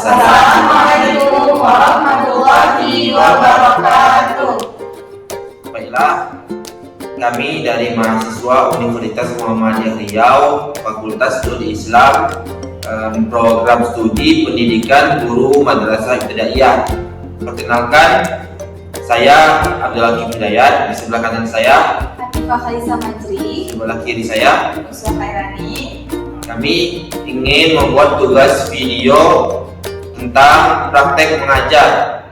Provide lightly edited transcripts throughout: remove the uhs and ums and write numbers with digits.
Assalamualaikum warahmatullahi wabarakatuh. Baiklah, kami dari mahasiswa Universitas Muhammadiyah Riau, Fakultas Studi Islam, program studi pendidikan guru madrasah ibtidaiyah. Perkenalkan, saya Abdul Hakim Hidayat. Di sebelah kanan saya Atifah Khalisa Majri. di sebelah kiri saya Uswa Khairani. kami ingin membuat tugas video tentang praktek mengajar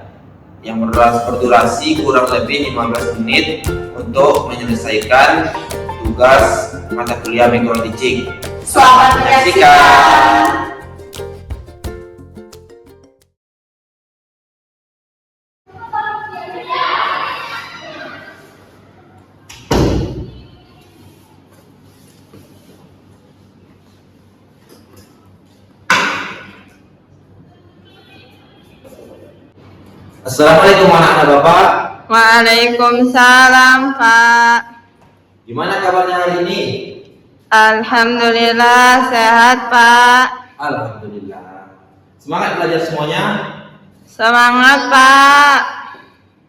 yang berdurasi kurang lebih 15 menit untuk menyelesaikan tugas mata kuliah micro teaching. Selamat menyaksikan. Assalamualaikum anak-anak Bapak. Waalaikumsalam, Pak. Gimana kabarnya hari ini? Alhamdulillah sehat, Pak. Alhamdulillah. Semangat belajar semuanya. Semangat, Pak.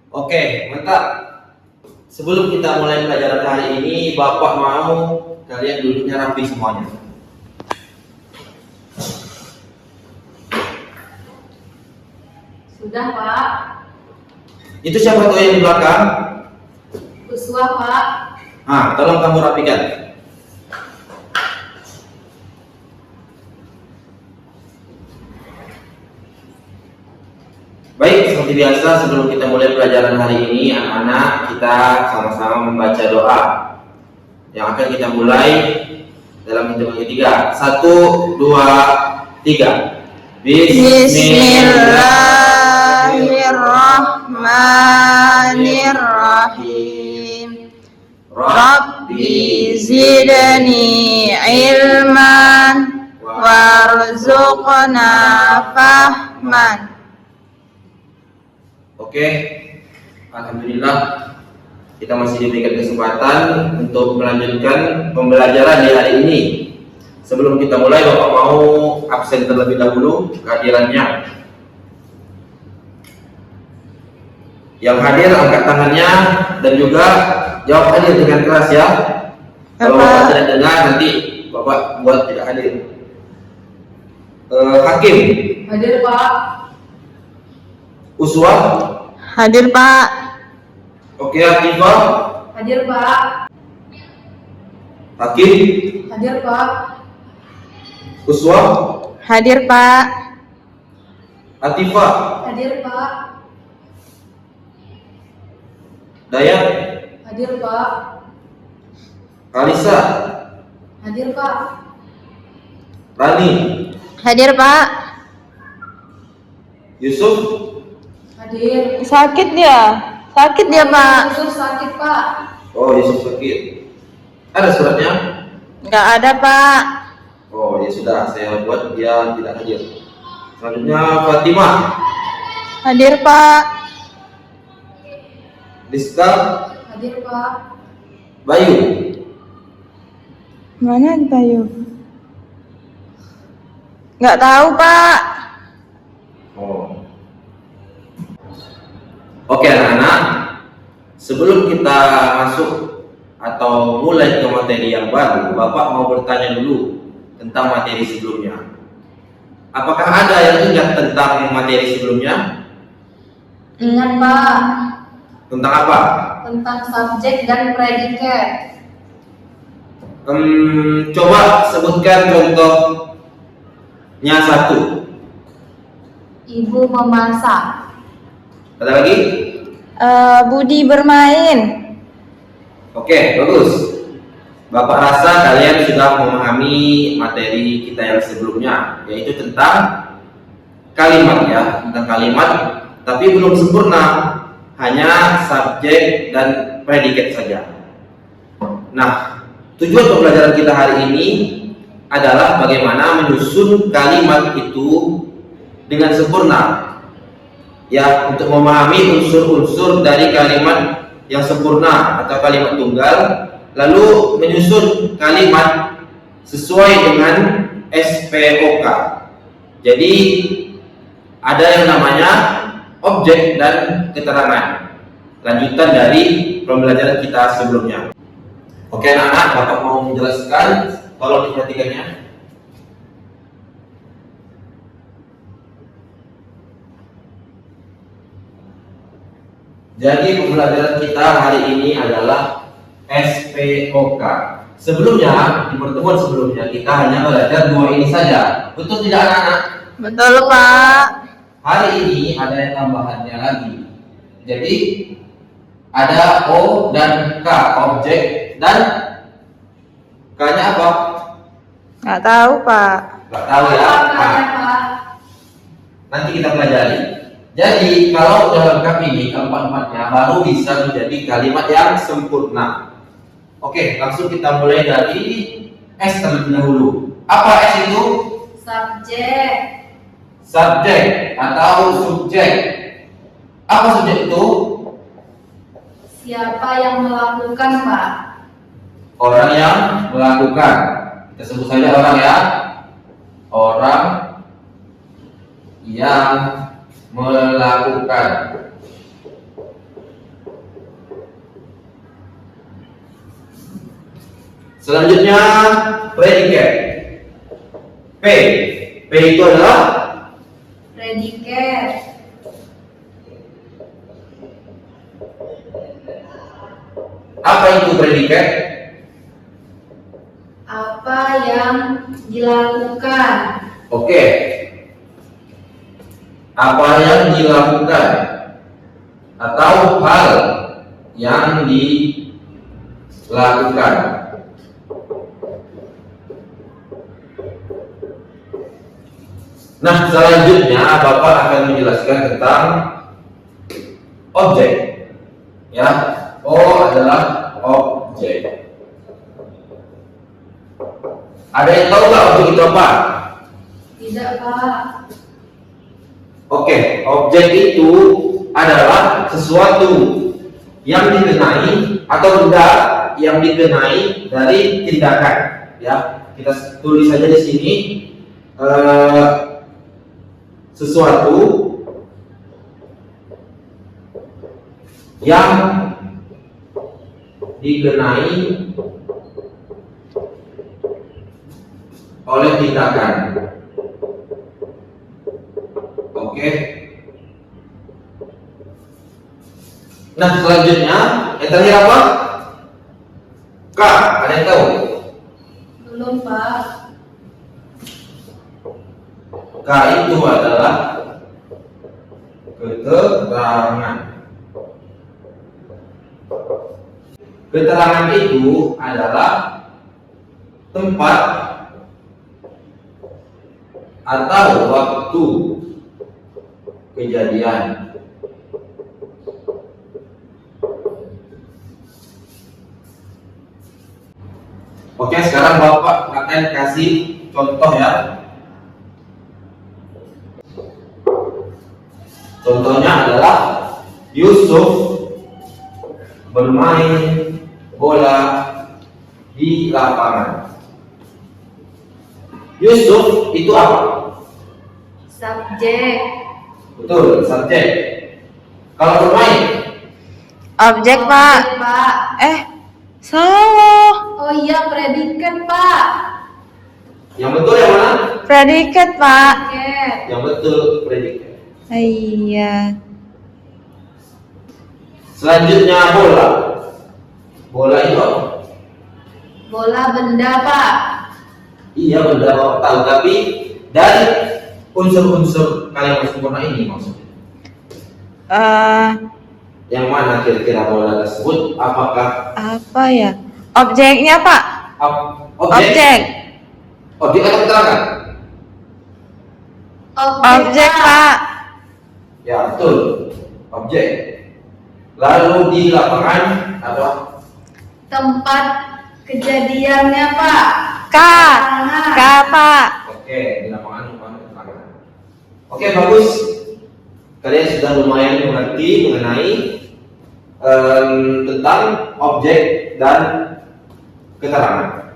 Oke, mantap. Sebelum kita mulai pelajaran hari ini, Bapak mau kalian duduknya rapi semuanya. Sudah, Pak. Itu siapa tuh yang di belakang? Uswa, Pak. Tolong kamu rapikan. Baik, seperti biasa sebelum kita mulai pelajaran hari ini, anak-anak kita sama-sama membaca doa yang akan kita mulai dalam hitungan ketiga. 1, 2, 3. Bismillahirrahmanirrahim. Rabbi zidni ilman warzuqna fahman. Oke, alhamdulillah kita masih diberikan kesempatan untuk melanjutkan pembelajaran di hari ini. Sebelum kita mulai, Bapak mau absen terlebih dahulu kehadirannya. Yang hadir angkat tangannya dan juga jawab hadir dengan keras ya. Kalau Bapak tidak dengar nanti Bapak buat tidak hadir. Hakim. Hadir, Pak. Uswa. Hadir, Pak. Oke, Atifah. Hadir, Pak. Hakim. Hadir, Pak. Uswa. Hadir, Pak. Atifah. Hadir, Pak. Dayat. Hadir, Pak. Kalisa. Hadir, Pak. Rani. Hadir, Pak. Yusuf. Hadir. Sakit dia, Pak. Yusuf sakit, Pak. Oh, Yusuf sakit. Ada suratnya? Nggak ada, Pak. Oh, ya sudah, saya buat dia tidak hadir. Selanjutnya Fatimah. Hadir, Pak. Rizka. Hadir, Pak. Bayu. Mana Bayu? Nggak tahu, Pak. Oh. Oke anak-anak, sebelum kita masuk atau mulai ke materi yang baru, Bapak mau bertanya dulu tentang materi sebelumnya. Apakah ada yang ingat tentang materi sebelumnya? Ingat, Pak. Tentang apa? Tentang subjek dan predikat. Coba sebutkan contohnya satu. Ibu memasak. Ada lagi? Budi bermain. Oke, bagus. Bapak rasa kalian sudah memahami materi kita yang sebelumnya, yaitu tentang kalimat ya, tentang kalimat, tapi belum sempurna, hanya subjek dan predikat saja. Nah, tujuan pembelajaran kita hari ini adalah bagaimana menyusun kalimat itu dengan sempurna. Ya, untuk memahami unsur-unsur dari kalimat yang sempurna atau kalimat tunggal, lalu menyusun kalimat sesuai dengan SPOK. Jadi ada yang namanya objek dan keterangan. Lanjutan dari pembelajaran kita sebelumnya. Oke anak-anak, Bapak mau menjelaskan, tolong diperhatikannya. Jadi pembelajaran kita hari ini adalah SPOK. Sebelumnya, di pertemuan sebelumnya kita hanya belajar dua ini saja. Betul tidak anak-anak? Betul, Pak. Hari ini ada yang tambahannya lagi. Jadi ada O dan K, objek dan K-nya apa? Nggak tahu, Pak. Nggak tahu ya. Apa Nah, Kak? Pak? nanti kita pelajari. Jadi kalau udah lengkap ini keempat-empatnya baru bisa menjadi kalimat yang sempurna. Oke, langsung kita mulai dari S terlebih dahulu. Apa S itu? Subjek. Subjek atau subjek. Apa subjek itu? Siapa yang melakukan, Pak? Orang yang melakukan. Kita sebut saja orang ya. Orang yang melakukan. Selanjutnya predikat. P. P itu adalah Predikat. apa itu predikat? Apa yang dilakukan? Oke. Apa yang dilakukan atau hal yang dilakukan. Nah, selanjutnya Bapak akan menjelaskan tentang objek. Ya, O adalah objek. Ada yang tahu nggak objek itu apa? Tidak, Pak. Oke, objek itu adalah sesuatu yang dikenai atau benda yang dikenai dari tindakan. Ya, kita tulis saja di sini sesuatu yang dikenai oleh tindakan. Oke. Nah, selanjutnya yang terakhir apa? K. Ada yang tahu? Belum, Pak. K itu adalah keterangan. Keterangan itu adalah tempat atau waktu kejadian. Oke, sekarang Bapak akan kasih contoh ya. Contohnya adalah Yusuf bermain bola di lapangan. Yusuf itu apa? Subjek. Betul, subjek. Kalau bermain, Objek, Pak. Objek, Pak. Salah. Oh iya, predikat, Pak. yang betul yang mana? Predikat, Pak. Predikat. Yang betul predikat. Iya. Selanjutnya bola. Bola itu apa? Bola benda, Pak. Iya, benda Bapak tahu, tapi dari unsur-unsur kalimat sempurna ini maksudnya. Yang mana kira-kira bola tersebut? Apakah Apa ya? Objeknya, Pak. Objek. Objek atau keterangan? Objek, Pak. Ya, betul. Objek. Lalu di lapangan apa? Tempat kejadiannya, Pak. K. K, Pak. Oke, di lapangan keterangan. Oke, bagus. Kalian sudah lumayan mengerti mengenai tentang objek dan keterangan.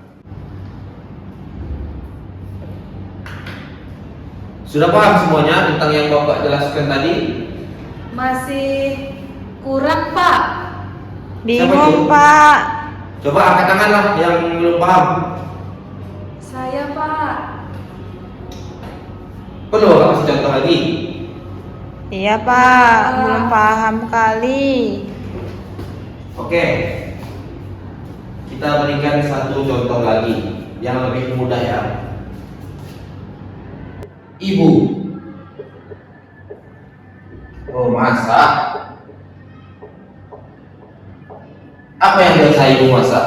Sudah paham semuanya tentang yang Bapak jelaskan tadi? Masih kurang, Pak. Bingung, itu? Pak. Coba angkat tangan lah yang belum paham. Saya, Pak. Perlu Bapak kasih contoh lagi? Iya, Pak. Belum paham kali. Oke. Kita berikan satu contoh lagi yang lebih mudah ya. Ibu. Oh, masak. Apa yang biasa ibu masak?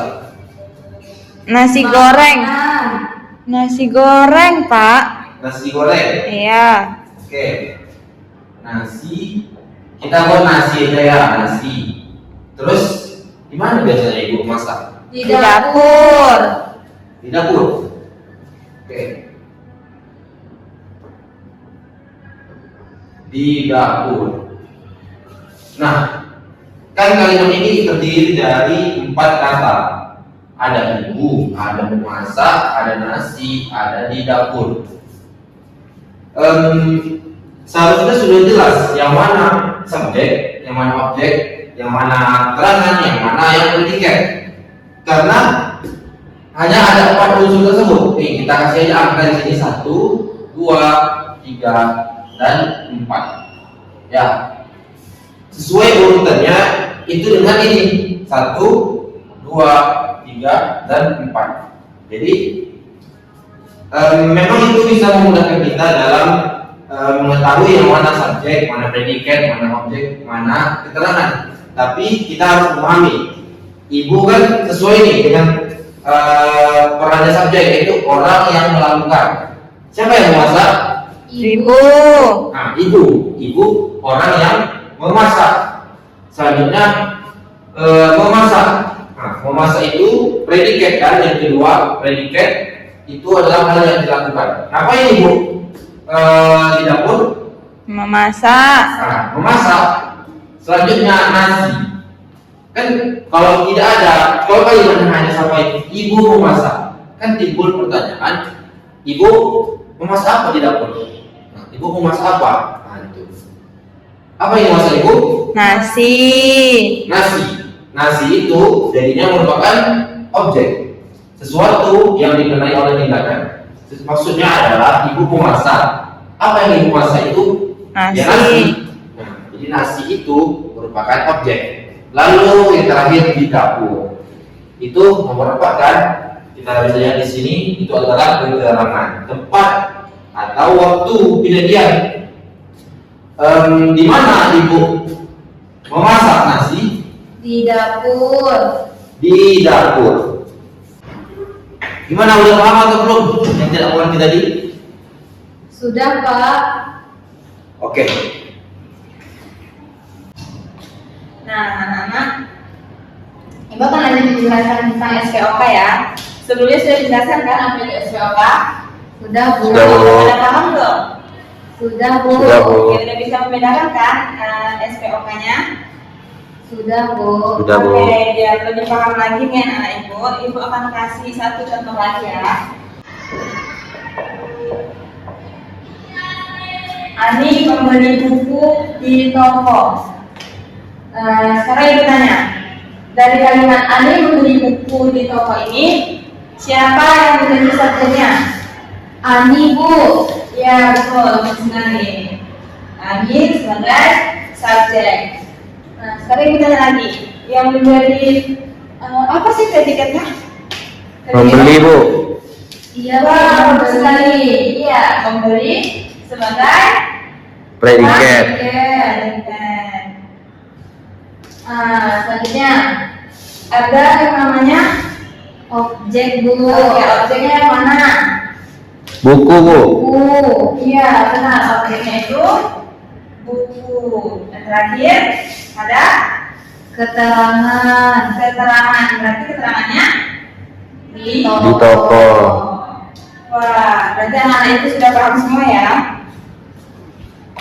Nasi goreng. Makanan. Nasi goreng, Pak. Nasi goreng. Iya. Oke. Nasi. Kita buat nasi aja ya, nasi. Terus di mana biasanya ibu masak? Di Di dapur. Di dapur. Oke. Di dapur. Nah, kan kalimat ini terdiri dari 4 kata. Ada ibu, ada memasak, ada nasi, ada di dapur. Seharusnya sudah jelas yang mana subjek, yang mana objek, yang mana keterangan, yang mana yang predikat. Karena hanya ada 4 unsur tersebut. Nih, kita kasih aja angka di sini 1, 2, 3, dan 4. Ya. Sesuai urutannya itu dengan ini 1, 2, 3, dan 4. Jadi memang itu bisa memudahkan kita dalam mengetahui yang mana subjek, mana predikat, mana objek, mana keterangan. Tapi kita harus memahami ibu kan sesuai nih dengan perannya subjek, yaitu orang yang melakukan. Siapa yang memasak? Ibu. Nah, ibu orang yang memasak. Selanjutnya memasak. Nah, memasak itu predikat kan, yang kedua predikat itu adalah hal yang dilakukan. Ngapain ibu di dapur? Memasak. Nah, memasak. Selanjutnya nasi. Kan kalau tidak ada, kalau kalian hanya sampai ibu memasak, kan timbul pertanyaan, ibu memasak apa di dapur? Nah, ibu memasak apa? Nah, itu. Apa yang memasak ibu? Nasi. Nasi itu jadinya merupakan objek, sesuatu yang dikenai oleh tindakan. Maksudnya adalah ibu memasak. Apa yang ibu masak itu? Nasi. Ya, nasi. Nah, jadi nasi itu merupakan objek. Lalu yang terakhir di dapur itu merupakan, kita bisa lihat di sini, itu adalah keterangan tempat atau waktu kejadian. Di mana ibu memasak nasi? Di dapur. Di dapur. Gimana, udah paham atau belum yang tidak mengerti tadi? Sudah, Pak. Oke. Nah, anak-anak, Ibu akan lanjut menjelaskan tentang SPOK ya. Sebelumnya sudah dijelaskan kan apa itu SPOK? Sudah, Bu. Sudah, Bu. Sudah paham belum? Sudah, Bu. Sudah, Bu. Oke, udah bisa membedakan kan SPOK-nya? Sudah, Bu. Sudah, Bu. Oke, biar lebih paham lagi nih anak Ibu akan kasih satu contoh lagi ya. Ani membeli buku di toko. Sekarang Ibu tanya, dari kalimat Ani membeli buku di toko ini, siapa yang menjadi subjeknya? Ani, Bu. Ya, betul, sekali. Ani sebagai subjek. Nah, sekarang Ibu tanya lagi, yang menjadi apa sih predikatnya? Membeli, Bu. Iya, Wah, Bu. bagus sekali. Iya, membeli sebagai Predikat. predikat. Selanjutnya ada yang namanya Objek, Bu. oke, objeknya yang mana? Buku, Bu. Buku. Iya, benar. Objeknya itu buku. Dan terakhir ada Keterangan. keterangan. Berarti keterangannya di Di toko. Wah, berarti anak-anak itu sudah paham semua ya.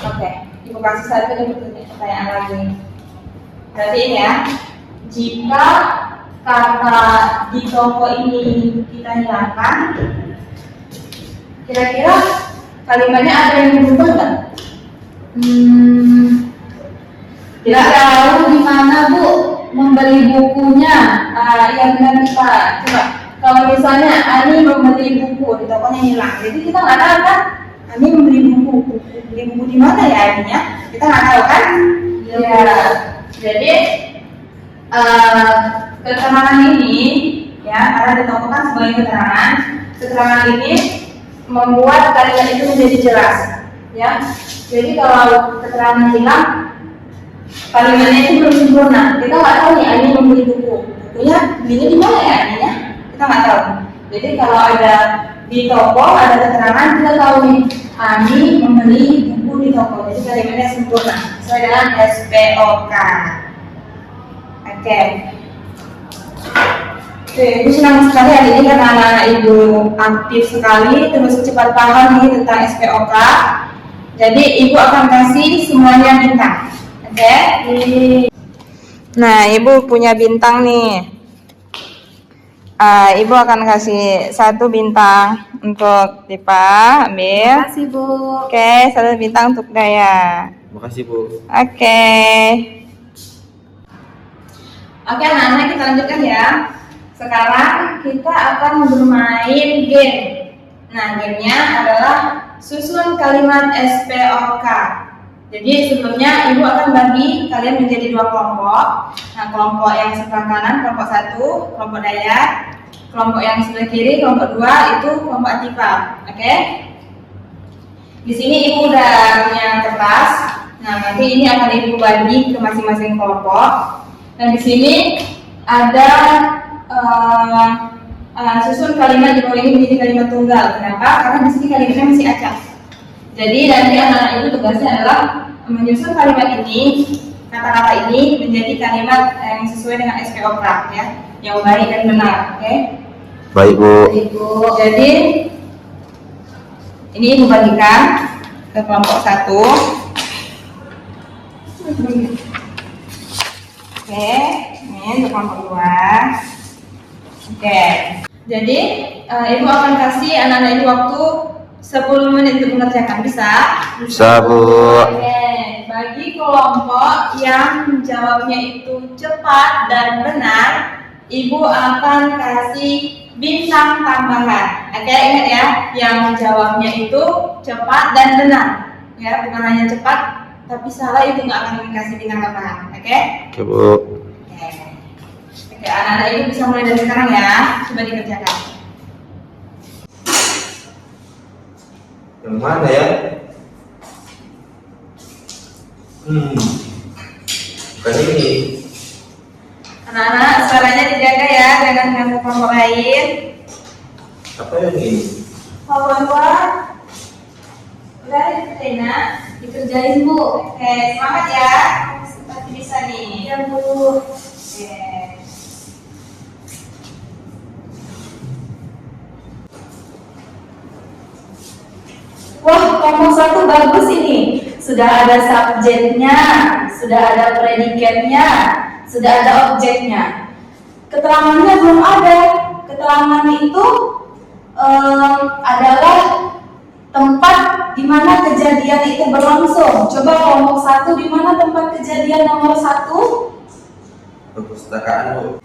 Oke, Ibu kasih satu pertanyaan lagi. Berarti ini ya, jika kata di toko ini kita hilangkan, kira-kira kalimatnya ada yang berubah nggak? Nggak tahu di mana Bu membeli bukunya. Yang benar Pak. Coba kalau misalnya Ani membeli buku di tokonya hilang, jadi kita nggak tahu kan? Ani membeli buku di mana ya Aninya? Kita nggak tahu kan? Iya. Jadi keterangan ini ya karena ditentukan sebagai keterangan ini membuat kalimat itu menjadi jelas ya. Jadi kalau keterangan hilang, kalimatnya itu belum sempurna. Kita nggak tahu nih Ani membeli bukunya belinya di mana ya Aninya? Kita nggak tahu. Jadi kalau ada di toko ada keterangan, kita tahu nih Ani membeli buku di toko. Jadi kalimatnya sempurna sesuai dengan SPOK. Oke, Ibu senang sekali hari ini karena anak-anak Ibu aktif sekali, terus cepat paham nih tentang SPOK. Jadi Ibu akan kasih semuanya bintang. Oke? Nah, Ibu punya bintang nih. Ibu akan kasih 1 bintang untuk Dipa, ambil. Makasih Bu. Oke, 1 bintang untuk Daya. Makasih Bu. Oke. Oke anak-anak, kita lanjutkan ya. Sekarang kita akan bermain game. Nah, gamenya adalah susun kalimat SPOK. Jadi sebelumnya Ibu akan bagi kalian menjadi 2 kelompok. Nah, kelompok yang sebelah kanan, kelompok 1, kelompok Daya. Kelompok yang sebelah kiri, kelompok 2, itu kelompok Atifa. Oke? Di sini Ibu udah punya kertas. Nah, nanti ini akan Ibu bagi ke masing-masing kelompok. Dan di sini ada susun kalimat di bawah ini menjadi kalimat tunggal. Kenapa? Karena di sini kalimatnya masih acak. Jadi nanti anak-anak Ibu tugasnya adalah menyusun kalimat ini, kata-kata ini menjadi kalimat yang sesuai dengan SPOK ya, yang baik dan benar. Oke? Baik Bu. Ibu. Jadi ini Ibu bagikan ke kelompok 1. Oke, ini untuk kelompok 2. Oke, jadi Ibu akan kasih anak-anak Ibu waktu 10 menit untuk mengerjakan. Bisa? Bisa Bu. Oke, bagi kelompok yang jawabnya itu cepat dan benar, Ibu akan kasih bintang tambahan. Oke, ingat ya, yang jawabnya itu cepat dan benar. Ya, bukan hanya cepat, tapi salah itu nggak akan dikasih bintang tambahan. Oke? Oke Bu. Oke, anak-anak Ibu bisa mulai dari sekarang ya. Coba dikerjakan. Yang mana ya? Bukan ini. Anak-anak, suaranya dijaga ya, jangan ganggu kelompok lain. Apa yang ini? Bahwa udah Rena, Dikerjain Bu. oke, semangat ya. Pasti bisa nih. Ya Bu. Oke. Wah, kelompok 1 bagus ini. Sudah ada subjeknya, sudah ada predikatnya, sudah ada objeknya. Keterangannya belum ada. Keterangannya itu adalah tempat di mana kejadian itu berlangsung. Coba kelompok 1, di mana tempat kejadian nomor 1? Perpustakaan Bu.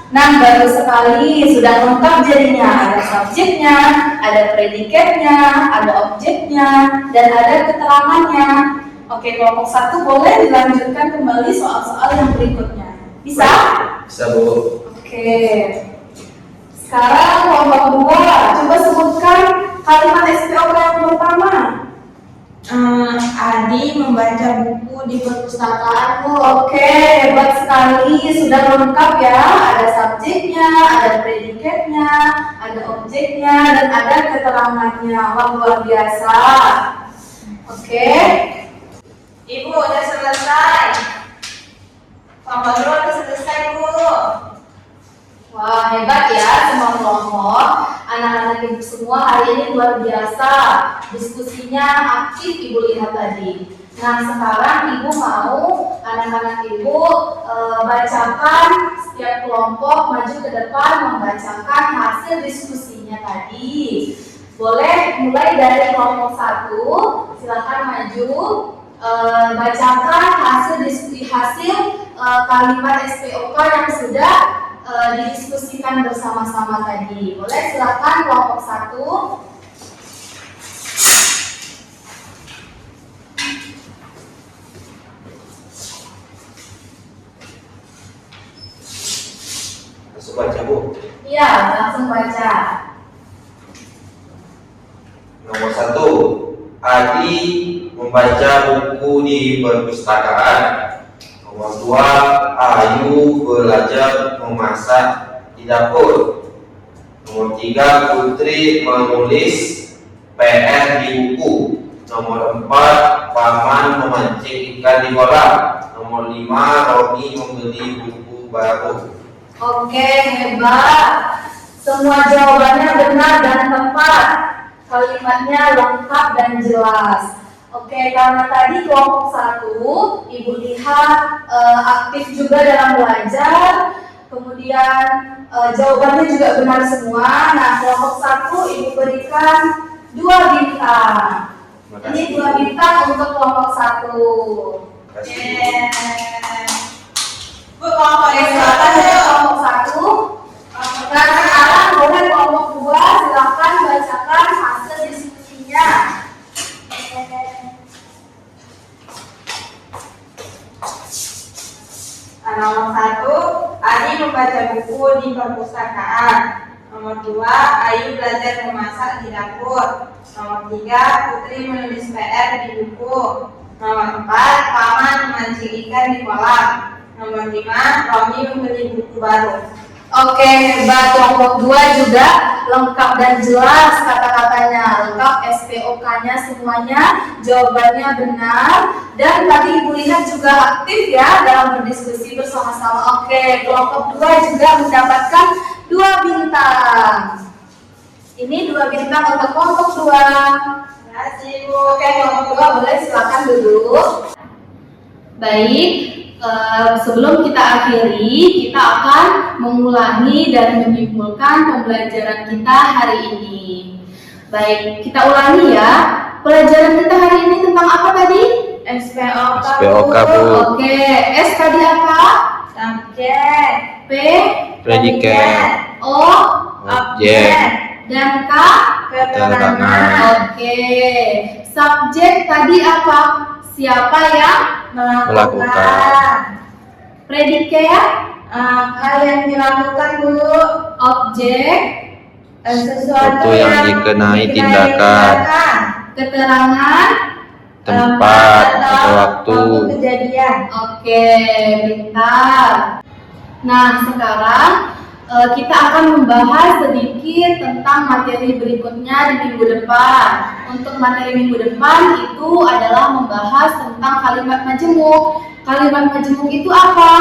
Nah, baru sekali, sudah lengkap jadinya. Ada subjeknya, ada predikatnya, ada objeknya, dan ada keterangannya. Oke, kelompok 1 boleh dilanjutkan kembali soal-soal yang berikutnya. Bisa? Bisa Bu. Oke. Sekarang kelompok 2, coba sebutkan kalimat SPOK yang pertama. Adi membaca buku di perpustakaan. Oke, hebat sekali, sudah lengkap ya. Ada subjeknya, ada predikatnya, ada objeknya, dan ada keterangannya. Wah, luar biasa. Oke. Ibu udah selesai. Kelompok 2 udah selesai Bu. Wah, hebat ya semua kelompok. Anak-anak Ibu semua hari ini luar biasa. Diskusinya aktif Ibu lihat tadi. Nah, sekarang Ibu mau anak-anak Ibu bacakan, setiap kelompok maju ke depan membacakan hasil diskusinya tadi. Boleh mulai dari kelompok 1, silakan maju, bacakan hasil kalimat SPOK yang sudah didiskusikan bersama-sama tadi. Boleh silakan kelompok 1. Langsung baca, Bu. Iya, langsung baca. Nomor 1, Adi membaca buku di perpustakaan. Nomor 2, Ayu belajar memasak di dapur. Nomor 3, Putri menulis PR di buku. Nomor 4, Paman memancing ikan di kolam. Nomor 5, Romi membeli buku baru. Oke, hebat. Semua jawabannya benar dan tepat. Kalimatnya lengkap dan jelas. Oke, karena tadi kelompok 1, Ibu lihat aktif juga dalam belajar. Kemudian jawabannya juga benar semua. Nah, kelompok 1 Ibu berikan 2 bintang. Ini 2 bintang untuk kelompok 1. Bu, kelompok yang Silakan selatan dari yuk. kelompok 1. Nah, sekarang boleh kelompok 2 silakan bacakan hasil diskusinya. Nomor 1, Adi membaca buku di perpustakaan. Nomor 2, Ayu belajar memasak di dapur. Nomor 3, Putri menulis PR di buku. Nomor 4, Paman memancing ikan di kolam. Nomor 5, Romi membeli buku baru. Oke, hebat. Kelompok 2 juga lengkap dan jelas kata-katanya, lengkap SPOK-nya semuanya, jawabannya benar. Dan tadi Ibu lihat juga aktif ya dalam berdiskusi bersama-sama. Oke, kelompok 2 juga mendapatkan 2 bintang. Ini 2 bintang untuk kelompok 2. Terima kasih, Bu. Oke, kelompok 2 boleh silakan duduk. Baik, sebelum kita akhiri, kita akan mengulangi dan menyimpulkan pembelajaran kita hari ini. Baik, kita ulangi ya. Pelajaran kita hari ini tentang apa tadi? SPOK, Bu. Oke, S tadi apa? Subjek. P, Predikat. O, Objek. dan K, Keterangan. Oke, subjek tadi apa? Siapa yang Melakukan. predikat? Hal yang dilakukan, Bu. Objek, Sesuatu Itu yang dikenai tindakan. keterangan. Tempat atau waktu. Kejadian. Oke, pintar. Nah, sekarang kita akan membahas sedikit tentang materi berikutnya di minggu depan. Untuk materi minggu depan itu adalah membahas tentang kalimat majemuk. Kalimat majemuk itu apa?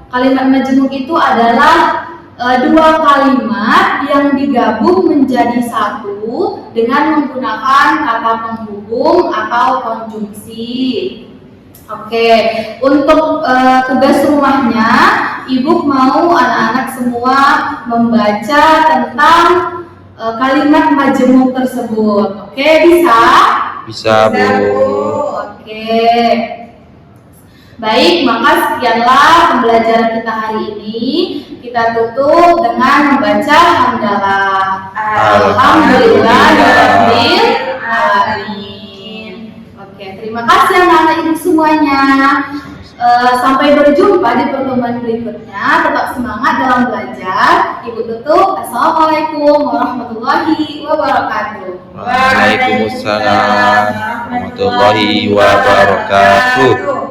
Kalimat majemuk itu adalah 2 kalimat yang digabung menjadi satu dengan menggunakan kata penghubung atau konjungsi. Oke, untuk tugas rumahnya, Ibu mau anak-anak semua membaca tentang kalimat majemuk tersebut. Oke, bisa? Bisa, Bu. Oke. Baik, maka sekianlah pembelajaran kita hari ini. Kita tutup dengan membaca hamdalah. Alhamdulillahirabbil alamin. Oke, terima kasih anak-anak Ibu semuanya. Sampai berjumpa di pertemuan berikutnya. Tetap semangat dalam belajar. Ibu tutup. Assalamualaikum warahmatullahi wabarakatuh. Waalaikumsalam warahmatullahi wabarakatuh.